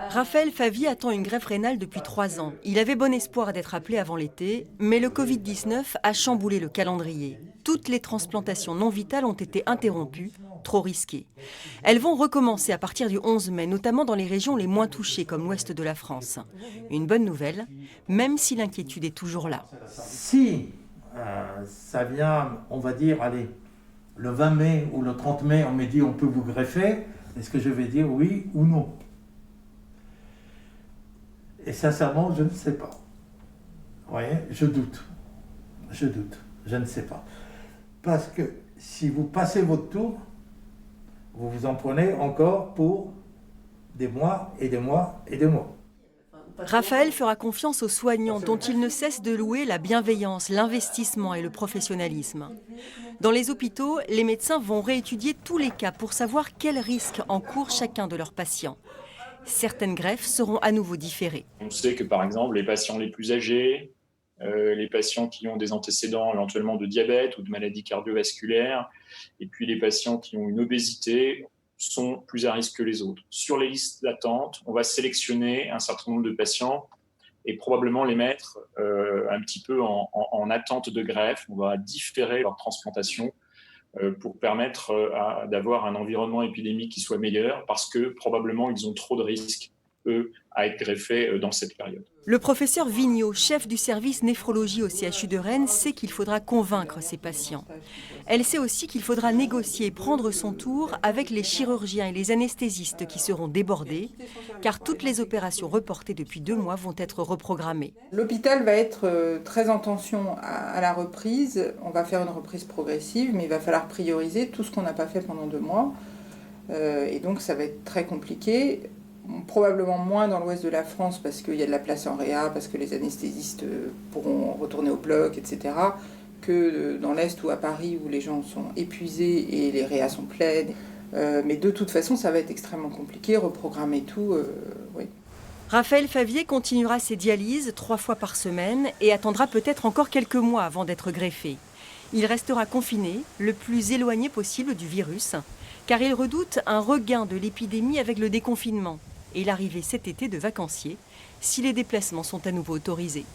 Raphaël Favier attend une greffe rénale depuis 3 ans. Il avait bon espoir d'être appelé avant l'été, mais le Covid-19 a chamboulé le calendrier. Toutes les transplantations non vitales ont été interrompues, trop risquées. Elles vont recommencer à partir du 11 mai, notamment dans les régions les moins touchées, comme l'ouest de la France. Une bonne nouvelle, même si l'inquiétude est toujours là. Si ça vient, on va dire, allez, le 20 mai ou le 30 mai, on me dit on peut vous greffer, est-ce que je vais dire oui ou non? Et sincèrement, je ne sais pas. Vous voyez, je doute, je ne sais pas. Parce que si vous passez votre tour, vous vous en prenez encore pour des mois et des mois et des mois. Raphaël fera confiance aux soignants dont il ne cesse de louer la bienveillance, l'investissement et le professionnalisme. Dans les hôpitaux, les médecins vont réétudier tous les cas pour savoir quels risques encourt chacun de leurs patients. Certaines greffes seront à nouveau différées. On sait que par exemple les patients les plus âgés, les patients qui ont des antécédents éventuellement de diabète ou de maladies cardiovasculaires, et puis les patients qui ont une obésité sont plus à risque que les autres. Sur les listes d'attente, on va sélectionner un certain nombre de patients et probablement les mettre un petit peu en attente de greffe. On va différer leur transplantation pour permettre d'avoir un environnement épidémique qui soit meilleur parce que probablement ils ont trop de risques, eux, à être greffés dans cette période. Le professeur Vigneault, chef du service néphrologie au CHU de Rennes, sait qu'il faudra convaincre ses patients. Elle sait aussi qu'il faudra négocier et prendre son tour avec les chirurgiens et les anesthésistes qui seront débordés, car toutes les opérations reportées depuis 2 mois vont être reprogrammées. L'hôpital va être très en tension à la reprise. On va faire une reprise progressive, mais il va falloir prioriser tout ce qu'on n'a pas fait pendant 2 mois. Et donc ça va être très compliqué. Probablement moins dans l'ouest de la France parce qu'il y a de la place en réa, parce que les anesthésistes pourront retourner au bloc, etc. que dans l'est ou à Paris où les gens sont épuisés et les réas sont pleines. Mais de toute façon, ça va être extrêmement compliqué, reprogrammer tout, oui. Raphaël Favier continuera ses dialyses 3 fois par semaine et attendra peut-être encore quelques mois avant d'être greffé. Il restera confiné, le plus éloigné possible du virus, car il redoute un regain de l'épidémie avec le déconfinement et l'arrivée cet été de vacanciers, si les déplacements sont à nouveau autorisés.